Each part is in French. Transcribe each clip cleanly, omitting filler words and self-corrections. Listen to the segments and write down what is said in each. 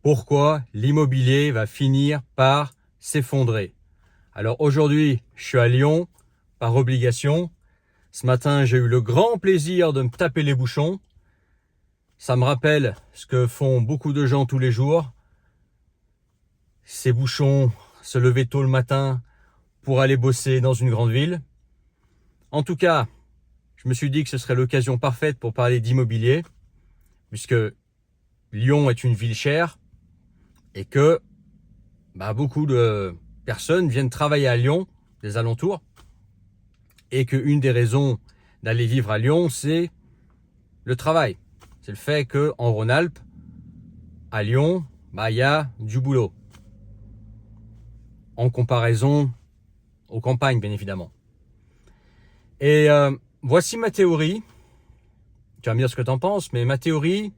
Pourquoi l'immobilier va finir par s'effondrer? Alors aujourd'hui, je suis à Lyon, par obligation. Ce matin, j'ai eu le grand plaisir de me taper les bouchons. Ça me rappelle ce que font beaucoup de gens tous les jours. Ces bouchons, se lever tôt le matin pour aller bosser dans une grande ville. En tout cas, je me suis dit que ce serait l'occasion parfaite pour parler d'immobilier, puisque Lyon est une ville chère et que beaucoup de personnes viennent travailler à Lyon, des alentours, et qu'une des raisons d'aller vivre à Lyon, c'est le travail. C'est le fait qu'en Rhône-Alpes, à Lyon, il y a du boulot. En comparaison aux campagnes, bien évidemment. Et voici ma théorie. Tu vas me dire ce que tu en penses, mais ma théorie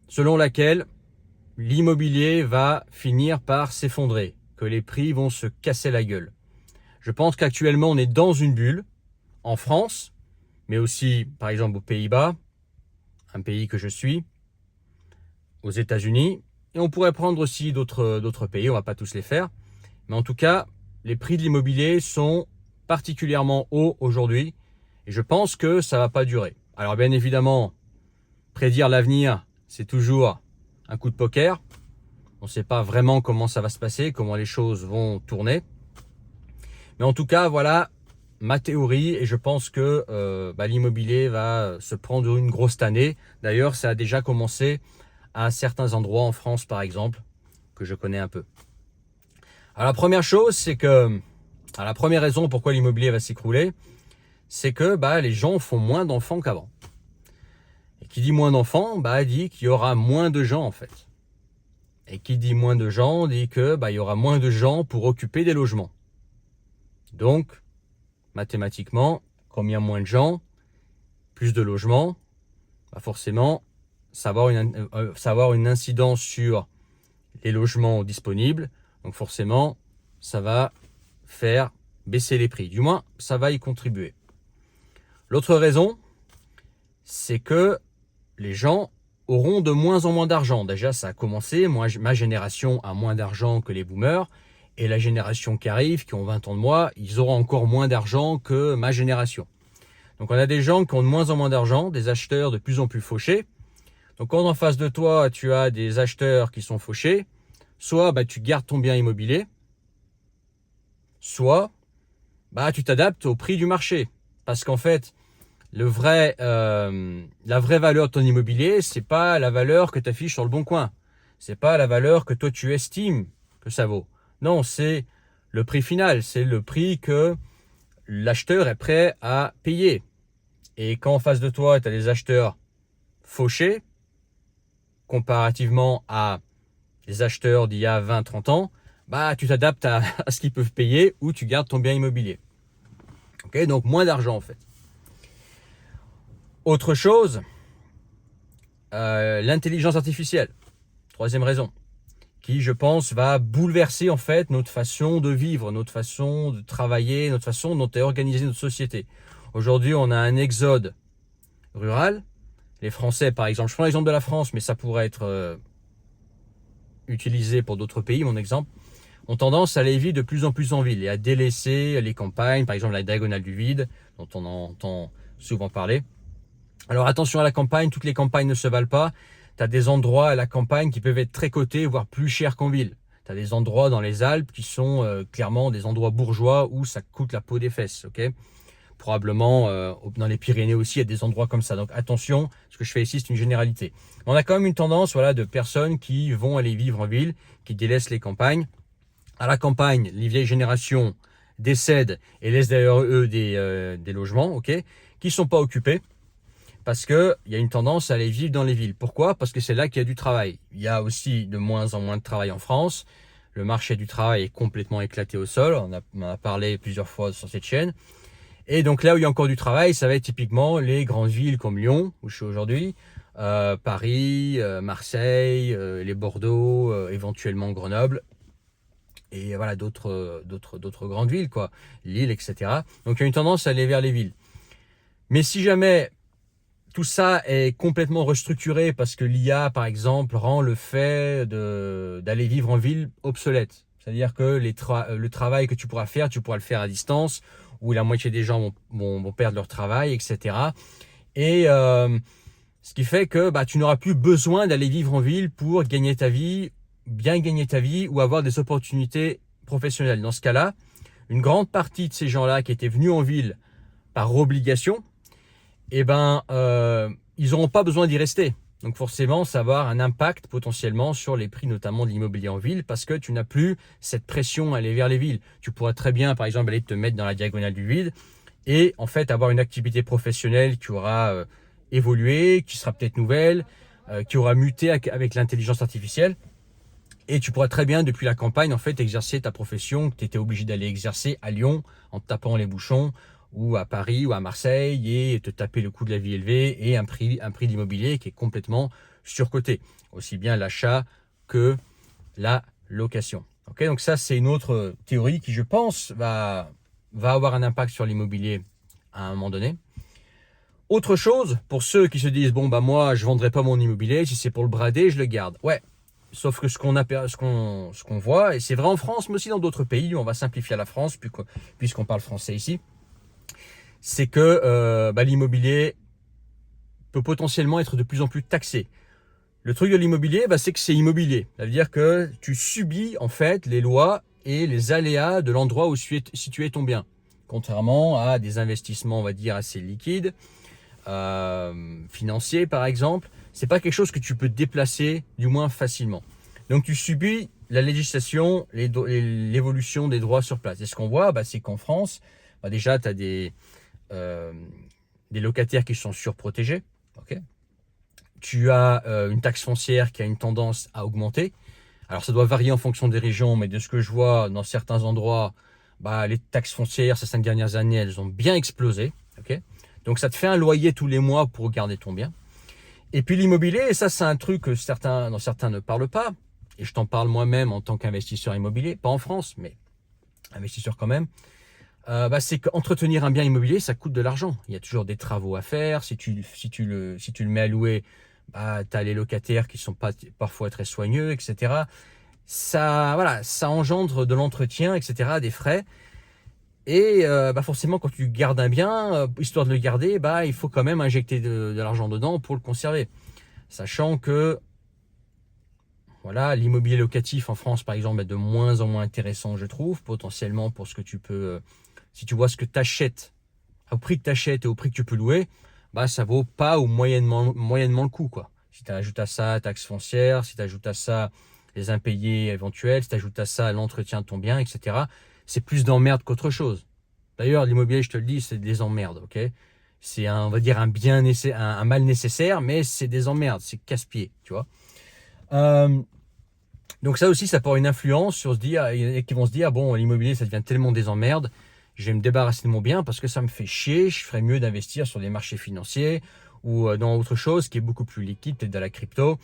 selon laquelle l'immobilier va finir par s'effondrer, que les prix vont se casser la gueule. Je pense qu'actuellement, on est dans une bulle, en France, mais aussi, par exemple, aux Pays-Bas, un pays que je suis, aux États-Unis, et on pourrait prendre aussi d'autres pays, on ne va pas tous les faire. Mais en tout cas, les prix de l'immobilier sont particulièrement hauts aujourd'hui, et je pense que ça ne va pas durer. Alors bien évidemment, prédire l'avenir, c'est toujours un coup de poker. On ne sait pas vraiment comment ça va se passer, comment les choses vont tourner. Mais en tout cas, voilà ma théorie et je pense que l'immobilier va se prendre une grosse tannée. D'ailleurs, ça a déjà commencé à certains endroits en France, par exemple, que je connais un peu. Alors la première chose, c'est que la première raison pourquoi l'immobilier va s'écrouler, c'est que les gens font moins d'enfants qu'avant. Et qui dit moins d'enfants, dit qu'il y aura moins de gens en fait. Et qui dit moins de gens, dit que il y aura moins de gens pour occuper des logements. Donc, mathématiquement, comme il y a moins de gens, plus de logements, forcément, ça va avoir une incidence sur les logements disponibles. Donc forcément, ça va faire baisser les prix. Du moins, ça va y contribuer. L'autre raison, c'est que les gens auront de moins en moins d'argent. Déjà, ça a commencé. Moi, ma génération a moins d'argent que les boomers. Et la génération qui arrive, qui ont 20 ans de moi, ils auront encore moins d'argent que ma génération. Donc on a des gens qui ont de moins en moins d'argent, des acheteurs de plus en plus fauchés. Donc quand en face de toi, tu as des acheteurs qui sont fauchés, soit tu gardes ton bien immobilier, soit tu t'adaptes au prix du marché. Parce qu'en fait, la vraie valeur de ton immobilier, c'est pas la valeur que tu affiches sur le bon coin. C'est pas la valeur que toi tu estimes que ça vaut. Non, c'est le prix final, c'est le prix que l'acheteur est prêt à payer. Et quand en face de toi, tu as des acheteurs fauchés, comparativement à des acheteurs d'il y a 20-30 ans, tu t'adaptes à ce qu'ils peuvent payer ou tu gardes ton bien immobilier. Okay, donc moins d'argent en fait. Autre chose, l'intelligence artificielle. Troisième raison, qui je pense va bouleverser en fait notre façon de vivre, notre façon de travailler, notre façon dont est organisée notre société. Aujourd'hui, on a un exode rural. Les Français, par exemple, je prends l'exemple de la France, mais ça pourrait être utilisé pour d'autres pays, mon exemple, ont tendance à aller vivre de plus en plus en ville et à délaisser les campagnes, par exemple la diagonale du vide, dont on entend souvent parler. Alors attention à la campagne, toutes les campagnes ne se valent pas. Tu as des endroits à la campagne qui peuvent être très cotés, voire plus chers qu'en ville. Tu as des endroits dans les Alpes qui sont clairement des endroits bourgeois où ça coûte la peau des fesses. Okay, probablement dans les Pyrénées aussi, il y a des endroits comme ça. Donc attention, ce que je fais ici, c'est une généralité. On a quand même une tendance de personnes qui vont aller vivre en ville, qui délaissent les campagnes. À la campagne, les vieilles générations décèdent et laissent derrière eux des logements, qui ne sont pas occupés. Parce qu'il y a une tendance à aller vivre dans les villes. Pourquoi? Parce que c'est là qu'il y a du travail. Il y a aussi de moins en moins de travail en France. Le marché du travail est complètement éclaté au sol. On a parlé plusieurs fois sur cette chaîne. Et donc là où il y a encore du travail, ça va être typiquement les grandes villes comme Lyon, où je suis aujourd'hui, Paris, Marseille, les Bordeaux, éventuellement Grenoble, et voilà d'autres grandes villes, Lille, etc. Donc il y a une tendance à aller vers les villes. Mais si jamais tout ça est complètement restructuré parce que l'IA, par exemple, rend le fait d'aller vivre en ville obsolète. C'est-à-dire que le travail que tu pourras le faire à distance, où la moitié des gens vont perdre leur travail, etc. Et ce qui fait que tu n'auras plus besoin d'aller vivre en ville pour gagner ta vie, bien gagner ta vie ou avoir des opportunités professionnelles. Dans ce cas-là, une grande partie de ces gens-là qui étaient venus en ville par obligation, ils n'auront pas besoin d'y rester. Donc forcément, ça va avoir un impact potentiellement sur les prix, notamment de l'immobilier en ville, parce que tu n'as plus cette pression à aller vers les villes. Tu pourras très bien, par exemple, aller te mettre dans la diagonale du vide et en fait avoir une activité professionnelle qui aura évolué, qui sera peut-être nouvelle, qui aura muté avec l'intelligence artificielle. Et tu pourras très bien, depuis la campagne, en fait, exercer ta profession que tu étais obligé d'aller exercer à Lyon en te tapant les bouchons, ou à Paris ou à Marseille, et te taper le coût de la vie élevé et un prix d'immobilier qui est complètement surcoté. Aussi bien l'achat que la location. Okay, donc ça, c'est une autre théorie qui, je pense, va avoir un impact sur l'immobilier à un moment donné. Autre chose, pour ceux qui se disent, bon, moi, je ne vendrai pas mon immobilier, si c'est pour le brader, je le garde. Ouais, sauf que ce qu'on voit, et c'est vrai en France, mais aussi dans d'autres pays, on va simplifier à la France, puisqu'on parle français ici, c'est que l'immobilier peut potentiellement être de plus en plus taxé. Le truc de l'immobilier, c'est que c'est immobilier. Ça veut dire que tu subis en fait les lois et les aléas de l'endroit où situé ton bien. Contrairement à des investissements, on va dire, assez liquides, financiers par exemple, c'est pas quelque chose que tu peux déplacer, du moins facilement. Donc tu subis la législation, l'évolution des droits sur place. Et ce qu'on voit, c'est qu'en France, déjà tu as des locataires qui sont surprotégés. Okay. Tu as une taxe foncière qui a une tendance à augmenter. Alors ça doit varier en fonction des régions, mais de ce que je vois dans certains endroits, les taxes foncières ces 5 dernières années, elles ont bien explosé. Okay. Donc ça te fait un loyer tous les mois pour garder ton bien. Et puis l'immobilier, et ça c'est un truc que certains ne parlent pas, et je t'en parle moi-même en tant qu'investisseur immobilier, pas en France, mais investisseur quand même. C'est qu'entretenir un bien immobilier, ça coûte de l'argent. Il y a toujours des travaux à faire. Si tu le mets à louer, tu as les locataires qui sont pas parfois très soigneux, etc. Ça engendre de l'entretien, etc., des frais. Et forcément, quand tu gardes un bien, histoire de le garder, il faut quand même injecter de l'argent dedans pour le conserver. Sachant que l'immobilier locatif en France, par exemple, est de moins en moins intéressant, je trouve, potentiellement pour ce que tu peux... si tu vois ce que tu achètes, au prix que tu achètes et au prix que tu peux louer, ça vaut pas ou moyennement le coup, quoi. Si tu ajoutes à ça taxe foncière, si tu ajoutes à ça les impayés éventuels, si tu ajoutes à ça l'entretien de ton bien, etc., c'est plus d'emmerde qu'autre chose. D'ailleurs, l'immobilier, je te le dis, c'est des emmerdes, ok? C'est on va dire un mal nécessaire, mais c'est des emmerdes, c'est casse-pied, tu vois. Donc ça aussi, ça peut avoir une influence sur se dire, et qui vont se dire, bon, l'immobilier, ça devient tellement des emmerdes, je vais me débarrasser de mon bien parce que ça me fait chier, je ferais mieux d'investir sur les marchés financiers ou dans autre chose qui est beaucoup plus liquide, peut-être de la crypto,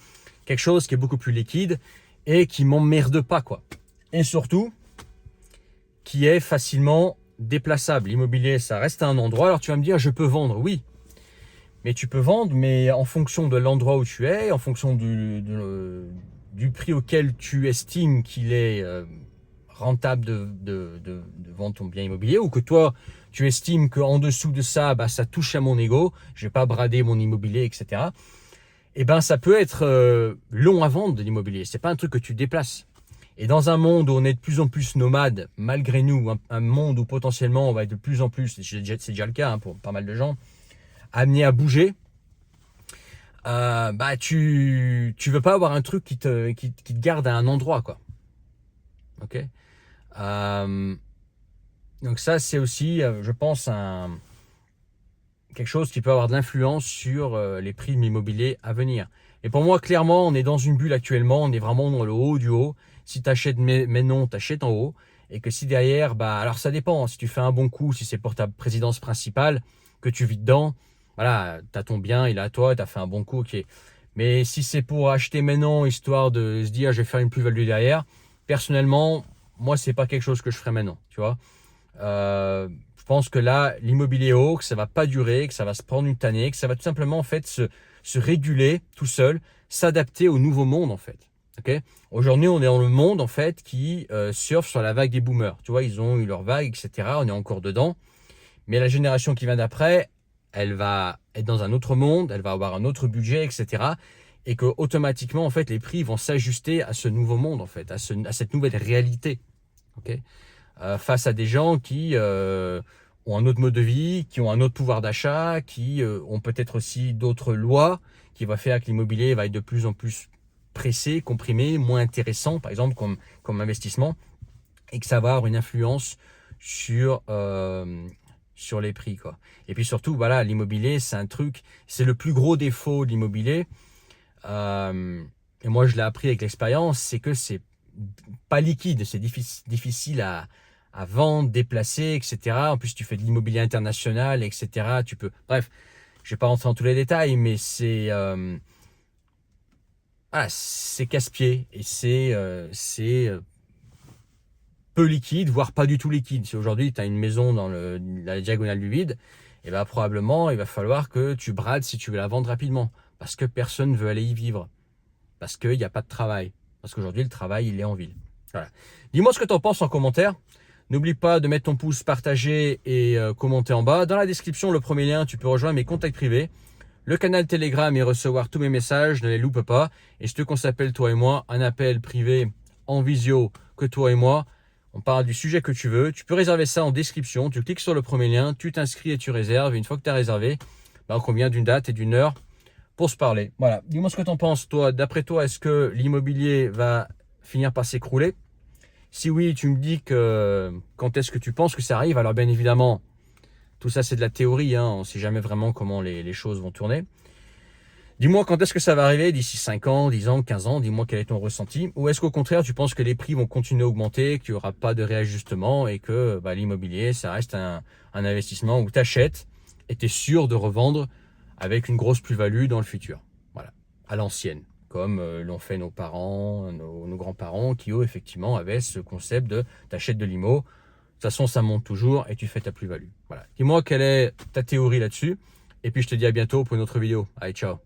quelque chose qui est beaucoup plus liquide et qui m'emmerde pas, quoi. Et surtout, qui est facilement déplaçable. L'immobilier, ça reste à un endroit. Alors tu vas me dire, je peux vendre, oui. Mais tu peux vendre, mais en fonction de l'endroit où tu es, en fonction du prix auquel tu estimes qu'il est rentable de vendre ton bien immobilier, ou que toi, tu estimes qu'en dessous de ça, ça touche à mon ego, je ne vais pas brader mon immobilier, etc. Ça peut être long à vendre de l'immobilier. Ce n'est pas un truc que tu déplaces. Et dans un monde où on est de plus en plus nomade, malgré nous, un monde où potentiellement on va être de plus en plus, c'est déjà le cas pour pas mal de gens, amené à bouger, tu veux pas avoir un truc qui te garde à un endroit, quoi. Ok. Donc ça, c'est aussi, je pense, quelque chose qui peut avoir de l'influence sur les prix de l'immobilier à venir. Et pour moi, clairement, on est dans une bulle actuellement, on est vraiment dans le haut du haut. Si tu achètes maintenant, tu achètes en haut. Et que si derrière, alors ça dépend, si tu fais un bon coup, si c'est pour ta résidence principale, que tu vis dedans, voilà, tu as ton bien, il est à toi, tu as fait un bon coup, ok. Mais si c'est pour acheter maintenant, histoire de se dire, je vais faire une plus-value derrière, personnellement, moi, c'est pas quelque chose que je ferais maintenant, tu vois. Je pense que là, l'immobilier haut, que ça va pas durer, que ça va se prendre une tannée, que ça va tout simplement en fait se réguler tout seul, s'adapter au nouveau monde en fait. Okay. Aujourd'hui, on est dans le monde en fait qui surfe sur la vague des boomers. Tu vois, ils ont eu leur vague, etc. On est encore dedans. Mais la génération qui vient d'après, elle va être dans un autre monde, elle va avoir un autre budget, etc. Et que automatiquement, en fait, les prix vont s'ajuster à ce nouveau monde, en fait, à cette nouvelle réalité. Okay, face à des gens qui ont un autre mode de vie, qui ont un autre pouvoir d'achat, qui ont peut-être aussi d'autres lois qui vont faire que l'immobilier va être de plus en plus pressé, comprimé, moins intéressant, par exemple, comme investissement, et que ça va avoir une influence sur les prix, quoi. Et puis surtout, voilà, l'immobilier, c'est un truc, c'est le plus gros défaut de l'immobilier. Et moi, je l'ai appris avec l'expérience, c'est que c'est pas liquide, c'est difficile à vendre, déplacer, etc. En plus, tu fais de l'immobilier international, etc. Tu peux, bref, je vais pas rentrer dans tous les détails, mais c'est voilà, c'est casse-pied et c'est peu liquide, voire pas du tout liquide. Si aujourd'hui tu as une maison dans la diagonale du vide, et ben probablement il va falloir que tu brades si tu veux la vendre rapidement, parce que personne ne veut aller y vivre, parce qu'il n'y a pas de travail, parce qu'aujourd'hui le travail il est en ville. Voilà. Dis-moi ce que tu en penses en commentaire. N'oublie pas de mettre ton pouce, partager et commenter en bas. Dans la description, le premier lien, tu peux rejoindre mes contacts privés, le canal Telegram et recevoir tous mes messages, ne les loupe pas. Et je te qu'on s'appelle toi et moi, un appel privé en visio que toi et moi. On parle du sujet que tu veux. Tu peux réserver ça en description. Tu cliques sur le premier lien, tu t'inscris et tu réserves. Et une fois que tu as réservé, on convient d'une date et d'une heure pour se parler. Voilà. Dis-moi ce que tu en penses, toi. D'après toi, est-ce que l'immobilier va finir par s'écrouler? Si oui, tu me dis que quand est-ce que tu penses que ça arrive? Alors bien évidemment, tout ça c'est de la théorie. On ne sait jamais vraiment comment les choses vont tourner. Dis-moi quand est-ce que ça va arriver, d'ici 5 ans, 10 ans, 15 ans, dis-moi quel est ton ressenti. Ou est-ce qu'au contraire, tu penses que les prix vont continuer à augmenter, qu'il n'y aura pas de réajustement et que l'immobilier, ça reste un investissement où tu achètes et tu es sûr de revendre avec une grosse plus-value dans le futur. Voilà, à l'ancienne, comme l'ont fait nos parents, nos grands-parents qui, eux, effectivement, avaient ce concept de t'achètes de l'IMO. De toute façon, ça monte toujours et tu fais ta plus-value. Voilà. Dis-moi quelle est ta théorie là-dessus. Et puis, je te dis à bientôt pour une autre vidéo. Allez, ciao.